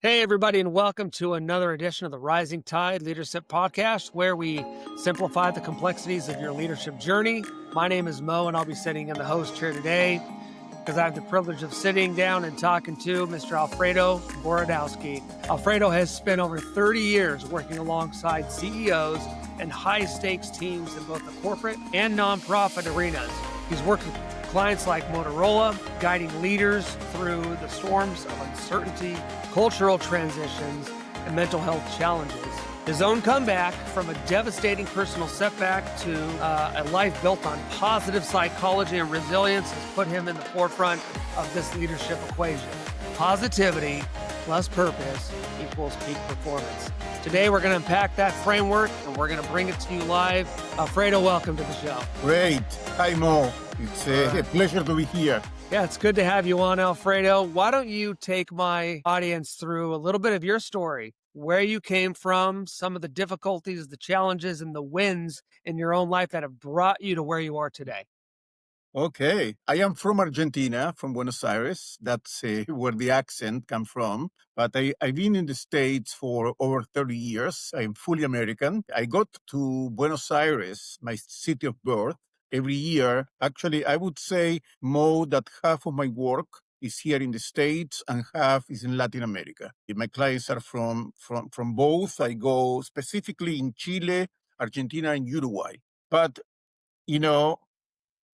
Hey, everybody, and welcome to another edition of the Rising Tide Leadership Podcast, where we simplify the complexities of your leadership journey. My name is Mo, and I'll be sitting in the host chair today because I have the privilege of sitting down and talking to Mr. Alfredo Borodowski. Alfredo has spent over 30 years working alongside CEOs and high-stakes teams in both the corporate and nonprofit arenas. He's worked with clients like Motorola, guiding leaders through the storms of uncertainty, cultural transitions, and mental health challenges. His own comeback from a devastating personal setback to a life built on positive psychology and resilience has put him in the forefront of this leadership equation. Positivity plus purpose equals peak performance. Today, we're going to unpack that framework, and we're going to bring it to you live. Alfredo, welcome to the show. Great. Hi, Mo. It's a pleasure to be here. Yeah, it's good to have you on, Alfredo. Why don't you take my audience through a little bit of your story, where you came from, some of the difficulties, the challenges, and the wins in your own life that have brought you to where you are today. Okay. I am from Argentina, from Buenos Aires. That's where the accent comes from. But I've been in the States for over 30 years. I'm fully American. I got to Buenos Aires, my city of birth, every year. Actually, I would say, Mo, that half of my work is here in the States and half is in Latin America. My clients are from both. I go specifically in Chile, Argentina, and Uruguay. But, you know,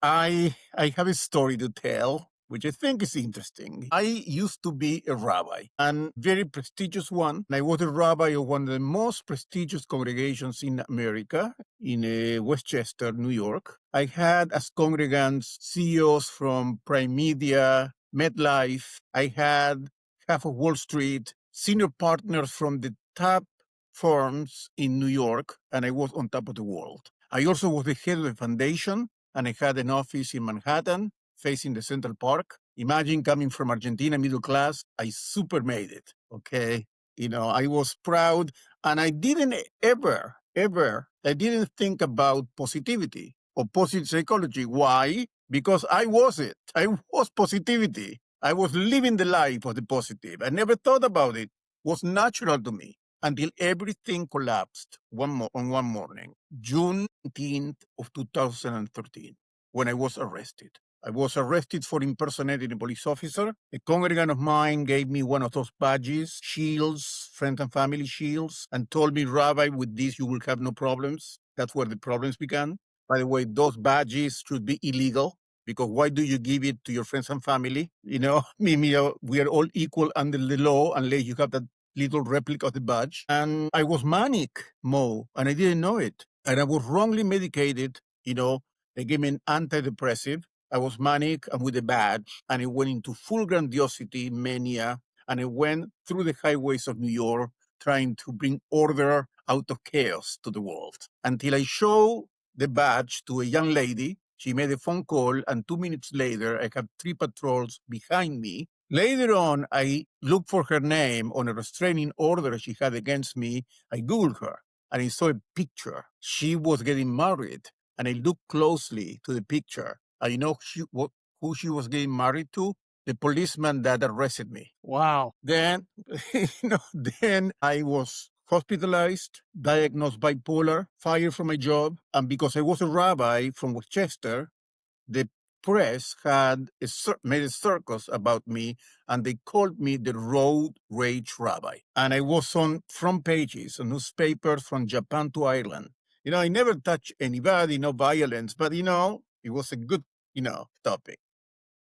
I have a story to tell, which I think is interesting. I used to be a rabbi, and very prestigious one. I was a rabbi of one of the most prestigious congregations in America, in Westchester, New York. I had as congregants CEOs from Prime Media, MetLife. I had half of Wall Street, senior partners from the top firms in New York, and I was on top of the world. I also was the head of the foundation, and I had an office in Manhattan facing the Central Park. Imagine coming from Argentina, middle class, I super made it, okay? I was proud, and I didn't I didn't think about positivity or positive psychology. Why? Because I was it. I was positivity. I was living the life of the positive. I never thought about it. It was natural to me until everything collapsed on one morning, June 19th of 2013, when I was arrested. I was arrested for impersonating a police officer. A congregant of mine gave me one of those badges, shields, friend and family shields, and told me, Rabbi, with this you will have no problems. That's where the problems began. By the way, those badges should be illegal, because why do you give it to your friends and family? We are all equal under the law unless you have that little replica of the badge. And I was manic, Mo, and I didn't know it. And I was wrongly medicated. They gave me an antidepressive. I was manic and with a badge, and it went into full grandiosity, mania, and I went through the highways of New York trying to bring order out of chaos to the world. Until I showed the badge to a young lady. She made a phone call, and 2 minutes later, I had 3 patrols behind me. Later on, I looked for her name on a restraining order she had against me. I Googled her, and I saw a picture. She was getting married, and I looked closely to the picture. And you know who she was getting married to? The policeman that arrested me. Wow. Then, then I was hospitalized, diagnosed bipolar, fired from my job. And because I was a rabbi from Westchester, the press had made a circus about me, and they called me the Road Rage Rabbi. And I was on front pages of newspapers from Japan to Ireland. I never touched anybody, no violence, but, it was a good, topic.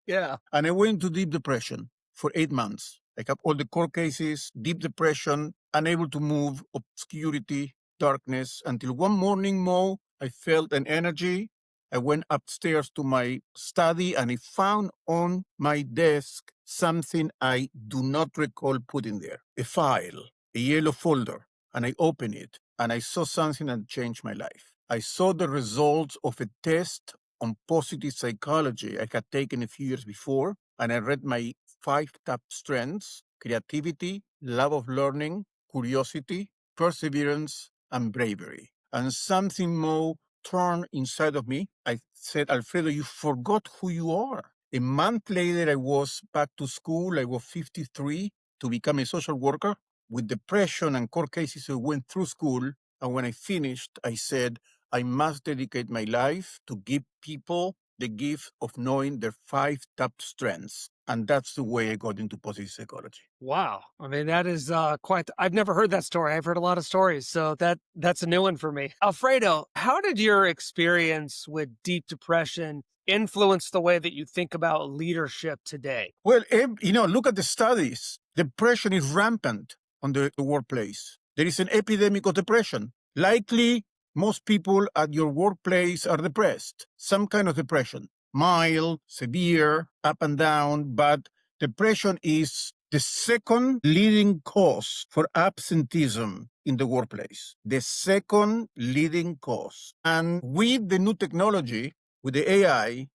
Yeah. And I went into deep depression for 8 months. I have all the court cases, deep depression, unable to move, obscurity, darkness, until one morning, Mo, I felt an energy. I went upstairs to my study, and I found on my desk something I do not recall putting there. A file, a yellow folder, and I opened it, and I saw something that changed my life. I saw the results of a test on positive psychology I had taken a few years before, and I read my 5 top strengths: creativity, love of learning, curiosity, perseverance, and bravery. And something more turned inside of me. I said, Alfredo, you forgot who you are. A month later, I was back to school. I was 53. to become a social worker with depression and court cases. I went through school. And when I finished, I said, I must dedicate my life to give people the gift of knowing their 5 top strengths. And that's the way I got into positive psychology. Wow. I mean, that is I've never heard that story. I've heard a lot of stories, so that's a new one for me. Alfredo, how did your experience with deep depression influence the way that you think about leadership today? Well, look at the studies. Depression is rampant on the workplace. There is an epidemic of depression. Likely, most people at your workplace are depressed, some kind of depression, mild, severe, up and down, but depression is the second leading cause for absenteeism in the workplace. The second leading cause. And with the new technology, with the AI,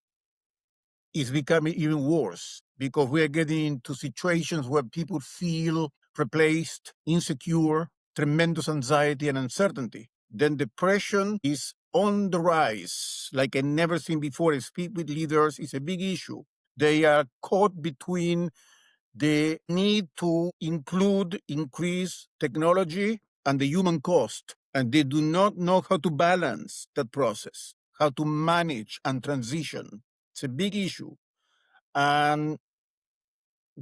is becoming even worse because we are getting into situations where people feel replaced, insecure, tremendous anxiety and uncertainty. Then depression is on the rise, like I never seen before. I speak with leaders, it's a big issue. They are caught between the need to increase technology and the human cost. And they do not know how to balance that process, how to manage and transition. It's a big issue. And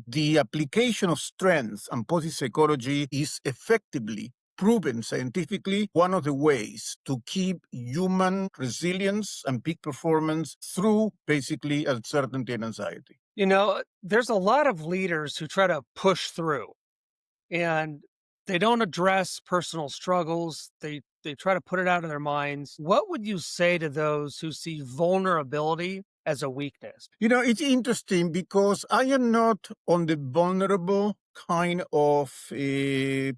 the application of strengths and positive psychology is effectively proven scientifically one of the ways to keep human resilience and peak performance through basically uncertainty and anxiety. You know, there's a lot of leaders who try to push through and they don't address personal struggles. They try to put it out of their minds. What would you say to those who see vulnerability as a weakness? It's interesting because I am not on the vulnerable kind of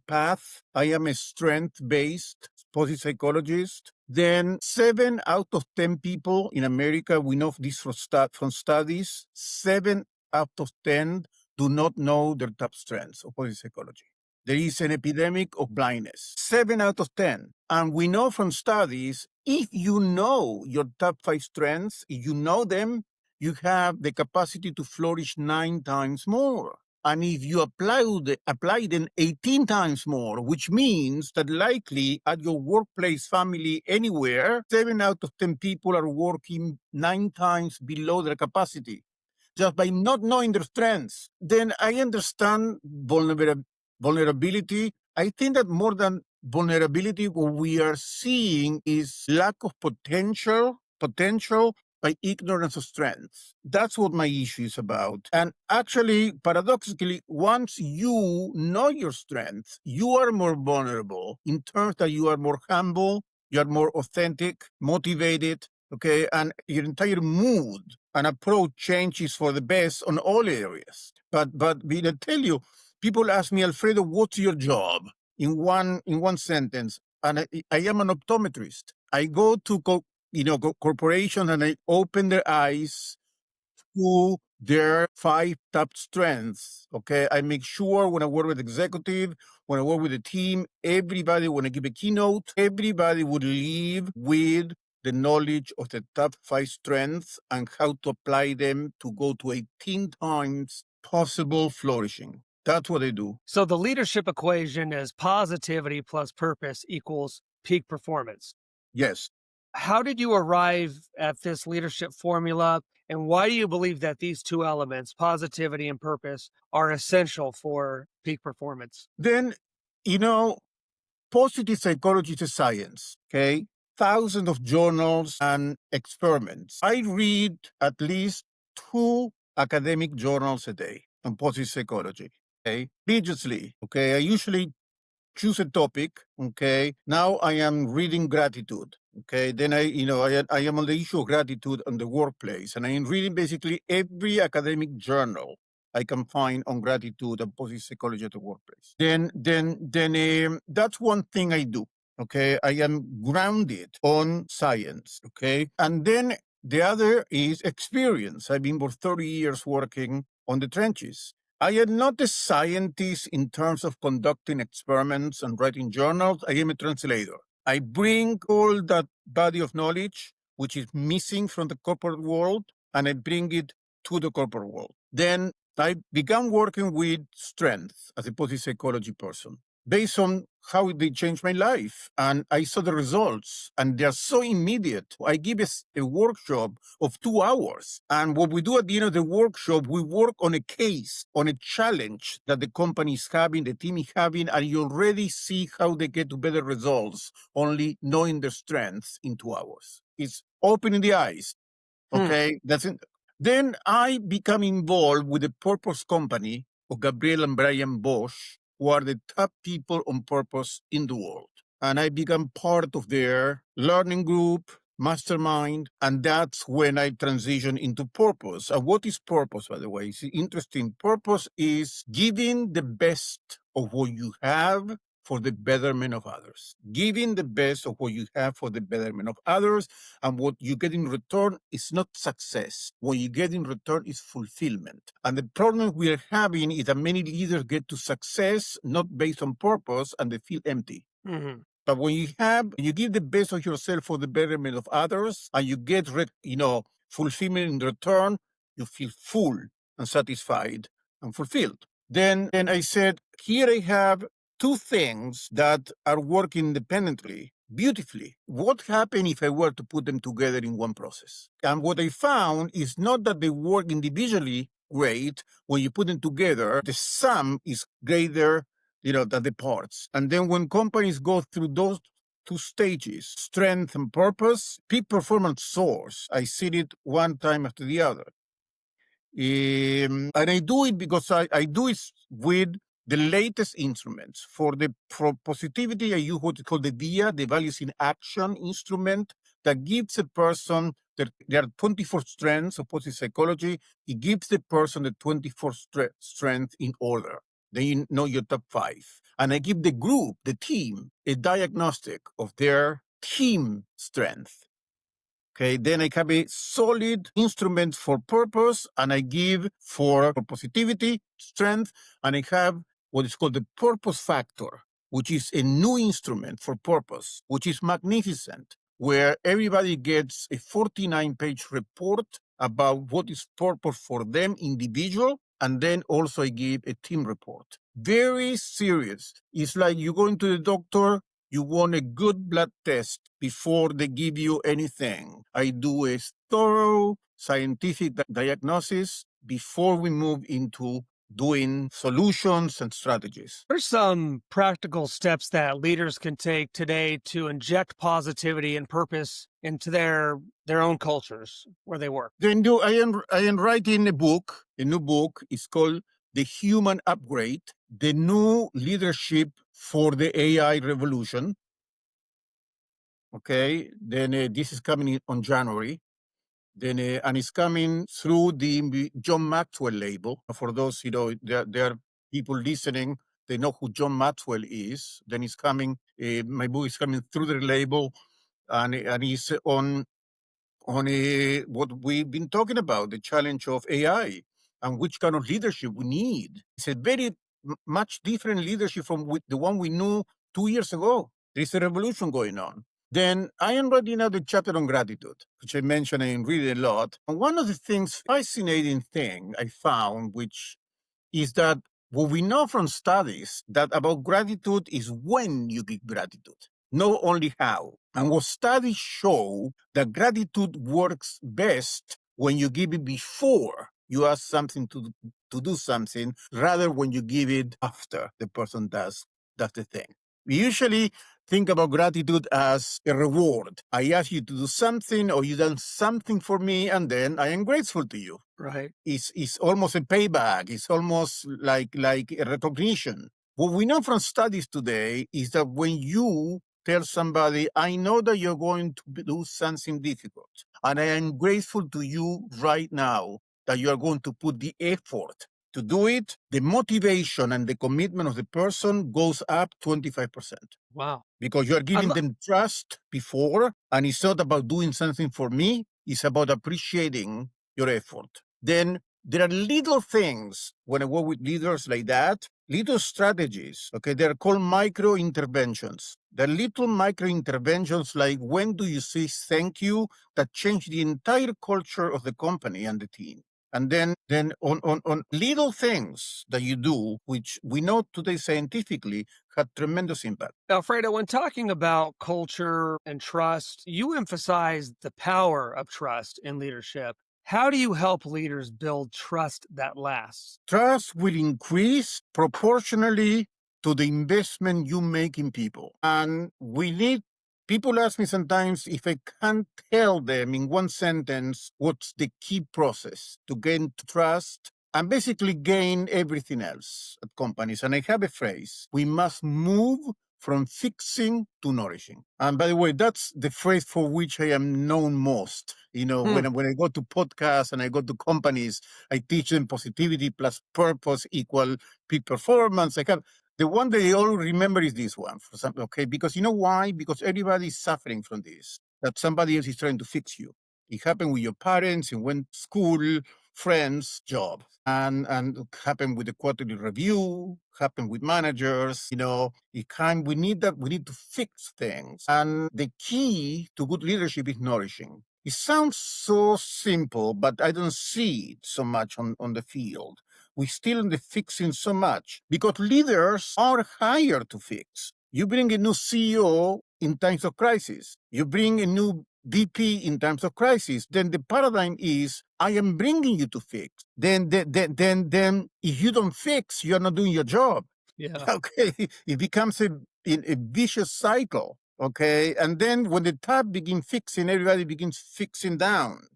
path. I am a strength-based positive psychologist. Then 7 out of 10 people in America, we know this from studies, 7 out of 10 do not know their top strengths of positive psychology. There is an epidemic of blindness. 7 out of 10. And we know from studies, if you know your top 5 strengths, if you know them, you have the capacity to flourish 9 times more. And if you apply them 18 times more, which means that likely at your workplace, family, anywhere, 7 out of 10 people are working 9 times below their capacity just by not knowing their strengths. Then I understand vulnerability. I think that more than vulnerability, what we are seeing is lack of potential by ignorance of strengths. That's what my issue is about. And actually, paradoxically, once you know your strengths, you are more vulnerable in terms that you are more humble, you are more authentic, motivated, okay, and your entire mood and approach changes for the best on all areas. But I tell you, people ask me, Alfredo, what's your job? In one sentence, and I am an optometrist. I go to corporations and I open their eyes to their 5 top strengths. Okay, I make sure when I work with executive, when I work with a team, everybody, when I give a keynote, everybody would leave with the knowledge of the top 5 strengths and how to apply them to go to 18 times possible flourishing. That's what I do. So the leadership equation is positivity plus purpose equals peak performance. Yes. How did you arrive at this leadership formula? And why do you believe that these 2 elements, positivity and purpose, are essential for peak performance? Then, positive psychology is a science, okay? Thousands of journals and experiments. I read at least 2 academic journals a day on positive psychology, okay? Religiously, okay? I usually choose a topic, okay? Now I am reading gratitude, okay? Then I am on the issue of gratitude on the workplace, and I am reading basically every academic journal I can find on gratitude and positive psychology at the workplace. Then that's one thing I do. Okay, I am grounded on science. Okay, and then the other is experience. I've been for 30 years working on the trenches. I am not a scientist in terms of conducting experiments and writing journals. I am a translator. I bring all that body of knowledge, which is missing from the corporate world, and I bring it to the corporate world. Then I began working with strength as a positive psychology person based on how they changed my life. And I saw the results, and they're so immediate. I give a workshop of 2 hours. And what we do at the end of the workshop, we work on a case, on a challenge that the company is having, the team is having, and you already see how they get to better results only knowing their strengths in 2 hours. It's opening the eyes. Okay, that's it. Then I become involved with the purpose company of Gabriel and Brian Bosch, who are the top people on purpose in the world. And I become part of their learning group, mastermind, and that's when I transition into purpose. And what is purpose, by the way? It's interesting. Purpose is giving the best of what you have for the betterment of others. Giving the best of what you have for the betterment of others, and what you get in return is not success. What you get in return is fulfillment. And the problem we are having is that many leaders get to success not based on purpose, and they feel empty. Mm-hmm. But when you give the best of yourself for the betterment of others, and you get, fulfillment in return, you feel full and satisfied and fulfilled. Then I said, here I have two things that are working independently beautifully. What happened if I were to put them together in one process? And what I found is not that they work individually great. When you put them together, the sum is greater, than the parts. And then when companies go through those two stages, strength and purpose, peak performance soars. I see it one time after the other. And I do it because I do it with the latest instruments. For the positivity, I use what is called the VIA, the Values in Action instrument, that gives a person, there are 24 strengths of positive psychology. It gives the person the 24 strength in order. Then you know your top 5. And I give the group, the team, a diagnostic of their team strength. Okay, then I have a solid instrument for purpose, and I give for positivity, strength, and I have what is called the purpose factor, which is a new instrument for purpose, which is magnificent, where everybody gets a 49-page report about what is purpose for them individual, and then also I give a team report. Very serious. It's like you go into the doctor, you want a good blood test before they give you anything. I do a thorough scientific diagnosis before we move into doing solutions and strategies. What are some practical steps that leaders can take today to inject positivity and purpose into their own cultures where they work? Then I am writing a new book. It's called The Human Upgrade, the new leadership for the AI revolution. Okay, then this is coming on January. Then and it's coming through the John Maxwell label. For those, there are people listening, they know who John Maxwell is. Then it's coming, my book is coming through the label, and it's on what we've been talking about, the challenge of AI and which kind of leadership we need. It's a very much different leadership from the one we knew 2 years ago. There's a revolution going on. Then I am writing now the chapter on gratitude, which I mentioned and read a lot. And one of the fascinating thing I found, which is that what we know from studies that about gratitude is when you give gratitude, not only how. And what studies show that gratitude works best when you give it before you ask something to do something, rather when you give it after the person does the thing. We usually think about gratitude as a reward. I ask you to do something, or you done something for me, and then I am grateful to you. Right. It's almost a payback. It's almost like a recognition. What we know from studies today is that when you tell somebody, I know that you're going to do something difficult, and I am grateful to you right now that you are going to put the effort to do it, the motivation and the commitment of the person goes up 25%. Wow. Because you are giving them trust before, and it's not about doing something for me, it's about appreciating your effort. Then there are little things when I work with leaders like that, little strategies, okay? They're called micro interventions. The little micro interventions, like when do you say thank you, that change the entire culture of the company and the team. And then on little things that you do, which we know today scientifically had tremendous impact. Alfredo, when talking about culture and trust, you emphasize the power of trust in leadership. How do you help leaders build trust that lasts? Trust will increase proportionally to the investment you make in people. And people ask me sometimes if I can't tell them in one sentence what's the key process to gain trust and basically gain everything else at companies. And I have a phrase: we must move from fixing to nourishing. And by the way, that's the phrase for which I am known most. When I go to podcasts and I go to companies, I teach them positivity plus purpose equal peak performance. The one that they all remember is this one, for example, okay? Because you know why? Because everybody is suffering from this, that somebody else is trying to fix you. It happened with your parents, it went school, friends, job. And it happened with the quarterly review, happened with managers, we need to fix things. And the key to good leadership is nourishing. It sounds so simple, but I don't see it so much on the field. We're still in the fixing so much because leaders are hired to fix. You bring a new CEO in times of crisis. You bring a new VP in times of crisis. Then the paradigm is, I am bringing you to fix. Then if you don't fix, you're not doing your job. Yeah. Okay, it becomes a vicious cycle. Okay, and then when the top begins fixing, everybody begins fixing down.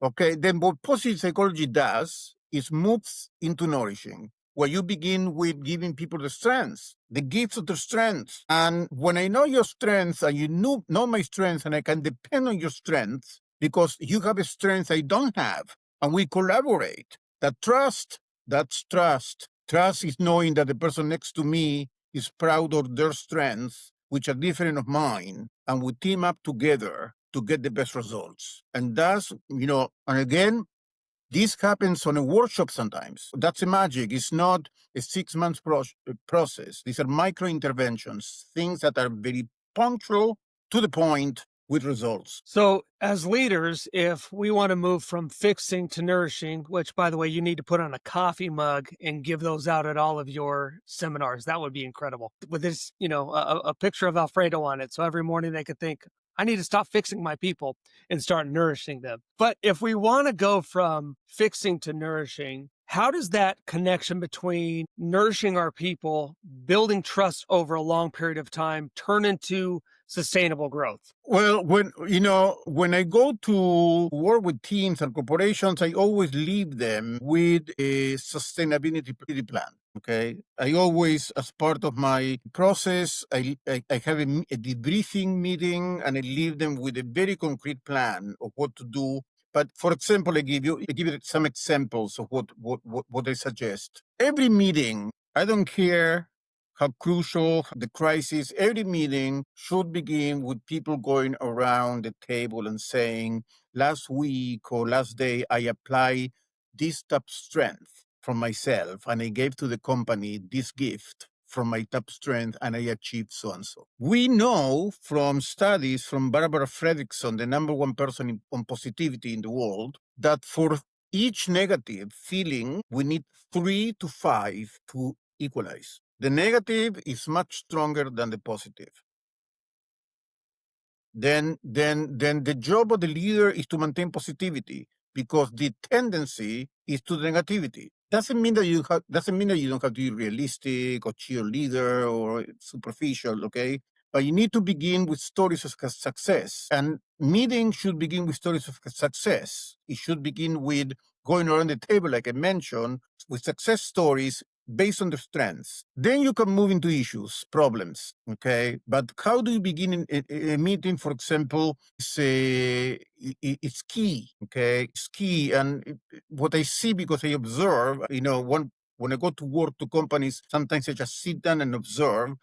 Okay, then what positive psychology does is moves into nourishing, where you begin with giving people the strengths, the gifts of the strengths. And when I know your strengths and you know my strengths and I can depend on your strengths because you have a strength I don't have and we collaborate. That's trust. Trust is knowing that the person next to me is proud of their strengths, which are different of mine, and we team up together to get the best results. And that's, and again, this happens on a workshop sometimes. That's the magic. It's not a 6 month process. These are micro interventions, things that are very punctual, to the point, with results. So, as leaders, if we want to move from fixing to nourishing, which, by the way, you need to put on a coffee mug and give those out at all of your seminars, that would be incredible. With this, a picture of Alfredo on it. So every morning they could think, I need to stop fixing my people and start nourishing them. But if we want to go from fixing to nourishing, how does that connection between nourishing our people, building trust over a long period of time, turn into sustainable growth? Well, when I go to work with teams and corporations, I always leave them with a sustainability plan. Okay, I always, as part of my process, I have a debriefing meeting and I leave them with a very concrete plan of what to do. But for example, I give you some examples of what I suggest. Every meeting, I don't care how crucial the crisis, every meeting should begin with people going around the table and saying, last week or last day, I applied this top strength from myself and I gave to the company this gift from my top strength and I achieved so and so. We know from studies from Barbara Fredrickson, the number one person on positivity in the world, that for each negative feeling, we need 3 to 5 to equalize. The negative is much stronger than the positive. Then the job of the leader is to maintain positivity because the tendency is to the negativity. Doesn't mean that you don't have to be realistic or cheerleader or superficial, okay? But you need to begin with stories of success. And meetings should begin with stories of success. It should begin with going around the table, like I mentioned, with success stories based on the strengths. Then you can move into issues, problems, okay? But how do you begin a meeting, for example, it's key, okay? It's key. And what I see, because I observe, when I go to work to companies, sometimes I just sit down and observe,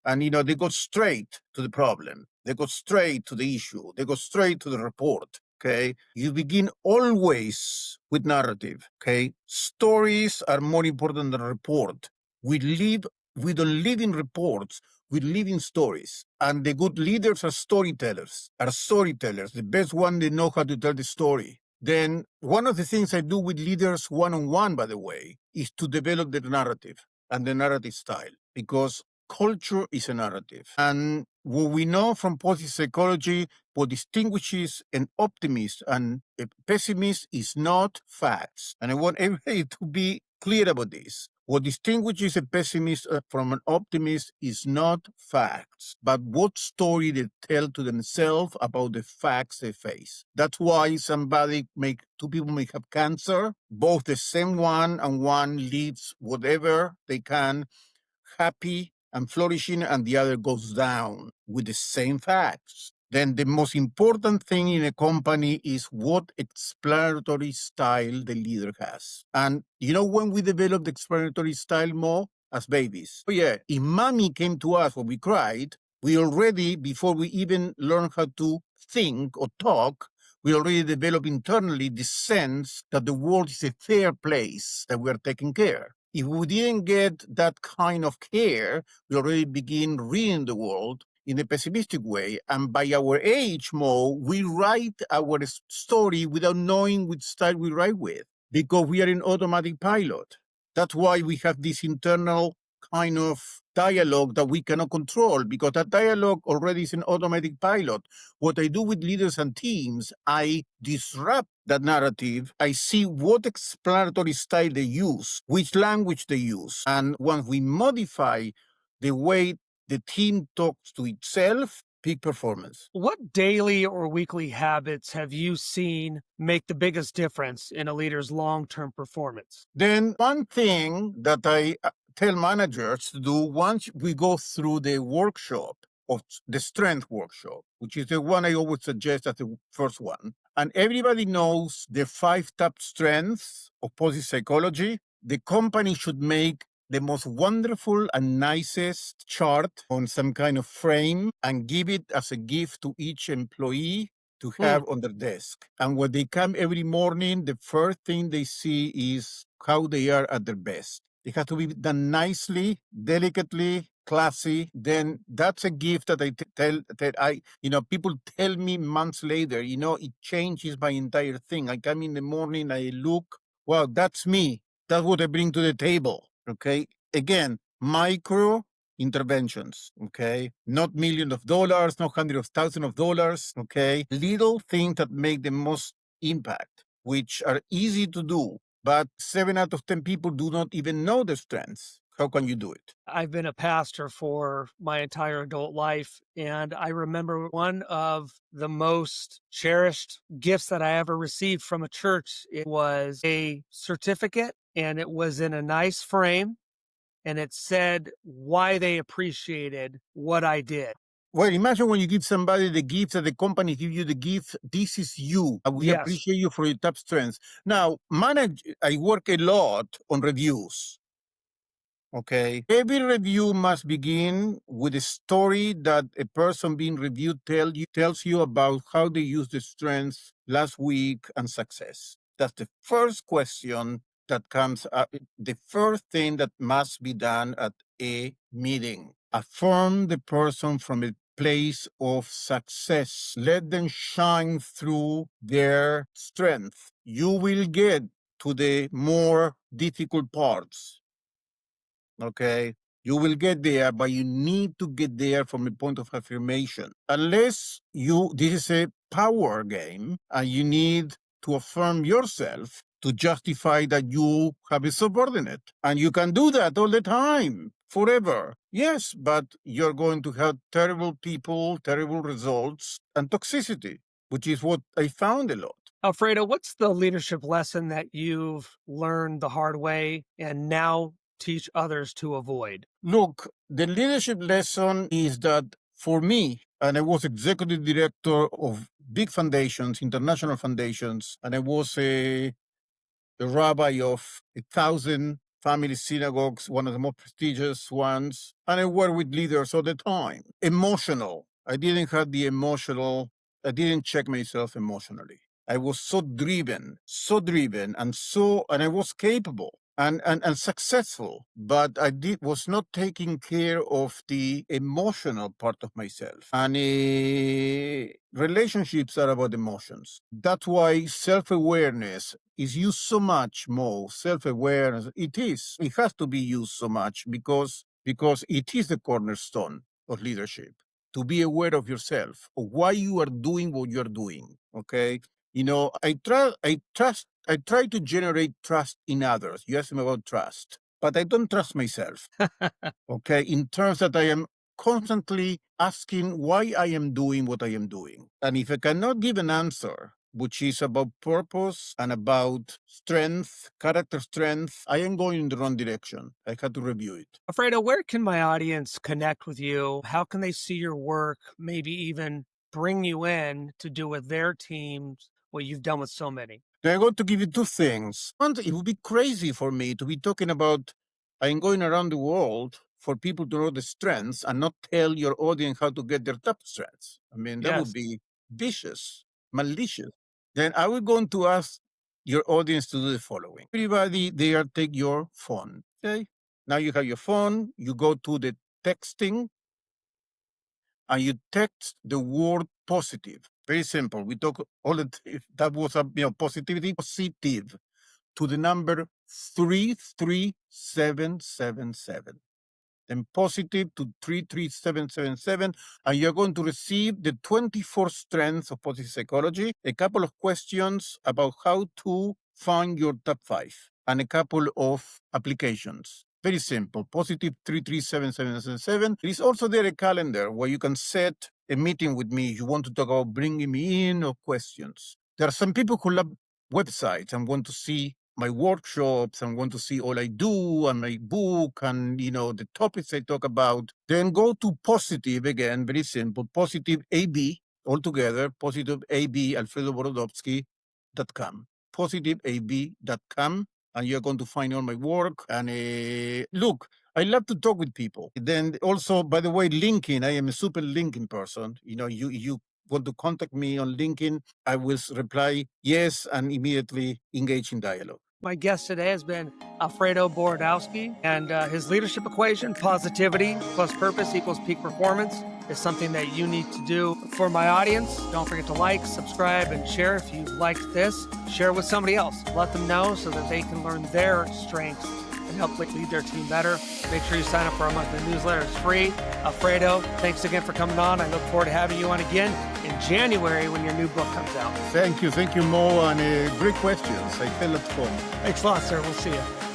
and, they go straight to the problem. They go straight to the issue. They go straight to the report. Okay, you begin always with narrative. Okay, stories are more important than report. We don't live in reports. We live in stories. And the good leaders are storytellers. The best one, they know how to tell the story. Then one of the things I do with leaders one-on-one, by the way, is to develop the narrative and the narrative style, because culture is a narrative. And what we know from positive psychology, what distinguishes an optimist and a pessimist is not facts. And I want everybody to be clear about this. What distinguishes a pessimist from an optimist is not facts, but what story they tell to themselves about the facts they face. That's why two people may have cancer, both the same one, and one leads whatever they can, happy and flourishing, and the other goes down with the same facts. Then the most important thing in a company is what explanatory style the leader has. And when we developed the explanatory style more as babies. Oh yeah, if mommy came to us when we cried, we already, before we even learn how to think or talk, we already develop internally the sense that the world is a fair place, that we are taking care. If we didn't get that kind of care, we already begin reading the world in a pessimistic way. And by our age, Mo, we write our story without knowing which style we write with, because we are in automatic pilot. That's why we have this internal kind of dialogue that we cannot control, because that dialogue already is an automatic pilot. What I do with leaders and teams, I disrupt that narrative. I see what explanatory style they use, which language they use. And once we modify the way the team talks to itself, peak performance. What daily or weekly habits have you seen make the biggest difference in a leader's long-term performance? Then one thing that I tell managers to do once we go through the workshop of the strength workshop, which is the one I always suggest as the first one, and everybody knows the 5 top strengths of positive psychology, the company should make the most wonderful and nicest chart on some kind of frame and give it as a gift to each employee to have on their desk. And when they come every morning, the first thing they see is how they are at their best. It has to be done nicely, delicately, classy. Then that's a gift that people tell me months later, it changes my entire thing. I come in the morning, I look, wow, that's me. That's what I bring to the table. Okay. Again, micro interventions, okay? Not millions of dollars, not hundreds of thousands of dollars, okay? Little things that make the most impact, which are easy to do, but 7 out of 10 people do not even know the strengths. How can you do it? I've been a pastor for my entire adult life, and I remember one of the most cherished gifts that I ever received from a church. It was a certificate, and it was in a nice frame, and it said why they appreciated what I did. Well, imagine when you give somebody the gift that the company give you the gift. This is you. And we Yes. appreciate you for your top strengths. Now, I work a lot on reviews. Okay. Every review must begin with a story that a person being reviewed tells you about how they used the strengths last week and success. That's the first question that comes up. The first thing that must be done at a meeting. Affirm the person from a place of success. Let them shine through their strength. You will get to the more difficult parts. Okay. You will get there, but you need to get there from a point of affirmation. This is a power game, and you need to affirm yourself to justify that you have a subordinate. And you can do that all the time, forever. Yes, but you're going to have terrible people, terrible results, and toxicity, which is what I found a lot. Alfredo, what's the leadership lesson that you've learned the hard way and now teach others to avoid? Look, the leadership lesson is that for me, and I was executive director of big foundations, international foundations, and I was a rabbi of 1,000 family synagogues, one of the most prestigious ones, and I worked with leaders all the time. Emotional. I didn't check myself emotionally. I was so driven, and I was capable. and successful, but was not taking care of the emotional part of myself. And relationships are about emotions. That's why self-awareness is used so much more. Self-awareness, it has to be used so much because it is the cornerstone of leadership. To be aware of yourself, of why you are doing what you're doing. Okay. I try to generate trust in others. You asked me about trust, but I don't trust myself. Okay. In terms that I am constantly asking why I am doing what I am doing. And if I cannot give an answer, which is about purpose and about strength, character strength, I am going in the wrong direction. I have to review it. Alfredo, where can my audience connect with you? How can they see your work, maybe even bring you in to do with their teams what you've done with so many? I'm going to give you two things. One, it would be crazy for me to be talking about I'm going around the world for people to know the strengths and not tell your audience how to get their top strengths. I mean, that would be vicious, malicious. Then I would going to ask your audience to do the following. Everybody there, take your phone. Okay. Now you have your phone, you go to the texting and you text the word positive. Very simple. We talk all the time. That was positivity, positive to the number 33777. Then positive to 33777, and you're going to receive the 24 strengths of positive psychology, a couple of questions about how to find your top 5, and a couple of applications. Very simple, positive 33777. There is also there a calendar where you can set a meeting with me if you want to talk about bringing me in or questions. There are some people who love websites and want to see my workshops and want to see all I do and my book and, the topics I talk about, then go to Positive again, very simple, Positive AB, altogether, Positive AB, Alfredo Borodowski.com, positiveab.com, and you're going to find all my work. And look, I love to talk with people. Then also, by the way, LinkedIn, I am a super LinkedIn person. You want to contact me on LinkedIn, I will reply yes and immediately engage in dialogue. My guest today has been Alfredo Borodowski, and his leadership equation, positivity plus purpose equals peak performance, is something that you need to do. For my audience, don't forget to like, subscribe, and share. If you liked this, share with somebody else. Let them know so that they can learn their strengths and help lead their team better. Make sure you sign up for our monthly newsletter. It's free. Alfredo, thanks again for coming on. I look forward to having you on again in January when your new book comes out. Thank you, Mo, and great questions. I feel at home. Thanks a lot, sir. We'll see you.